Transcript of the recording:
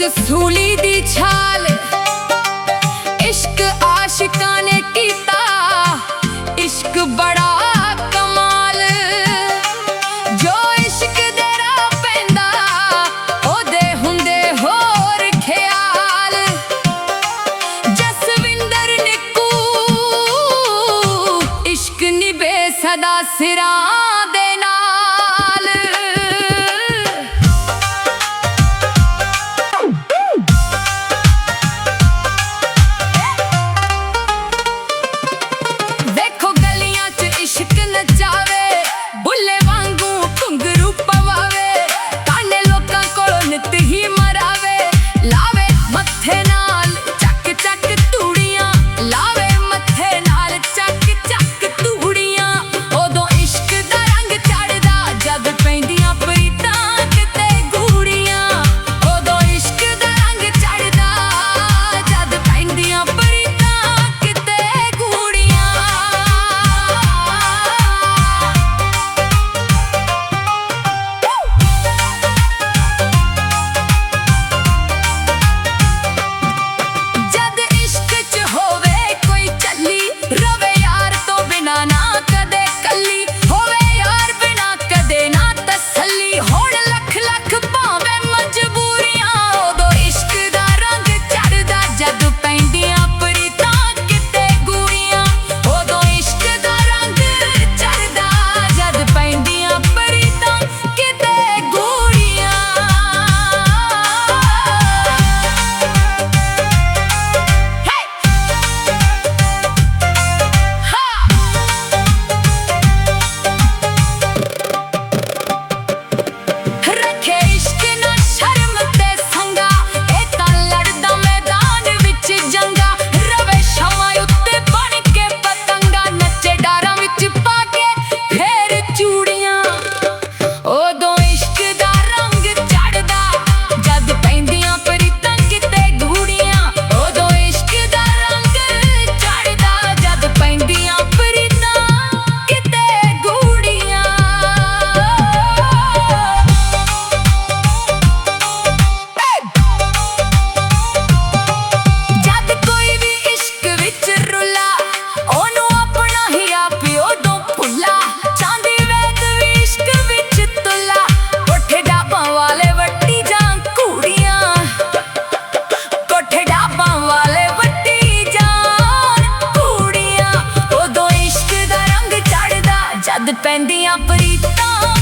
इश्क सूली दी छाल, इश्क आशिकां ने कीता, इश्क बड़ा कमाल। जो इश्क दे राह पैंदा ओदे हुंदे होर ख्याल। जसविंदर निक्कू इश्क निभे सदा सिरां दे नाल। इश्क नचावे बुल्ले वांगू घुंघरू पवावे, ताने लोकां कोलों नित ही मरावे। लावे मत्थे नाल चक चक तूड़ियां, लावे मत्थे नाल चक चक तूड़ियां। ओदों इश्क दा रंग चढ़दा जद पैंदियां प्रीतां किते गूड़ियां। ओदों इश्क दा रंग चढ़दा जद पैंदियां प्रीतां किते गूड़ियां। पैंदियां प्रीतां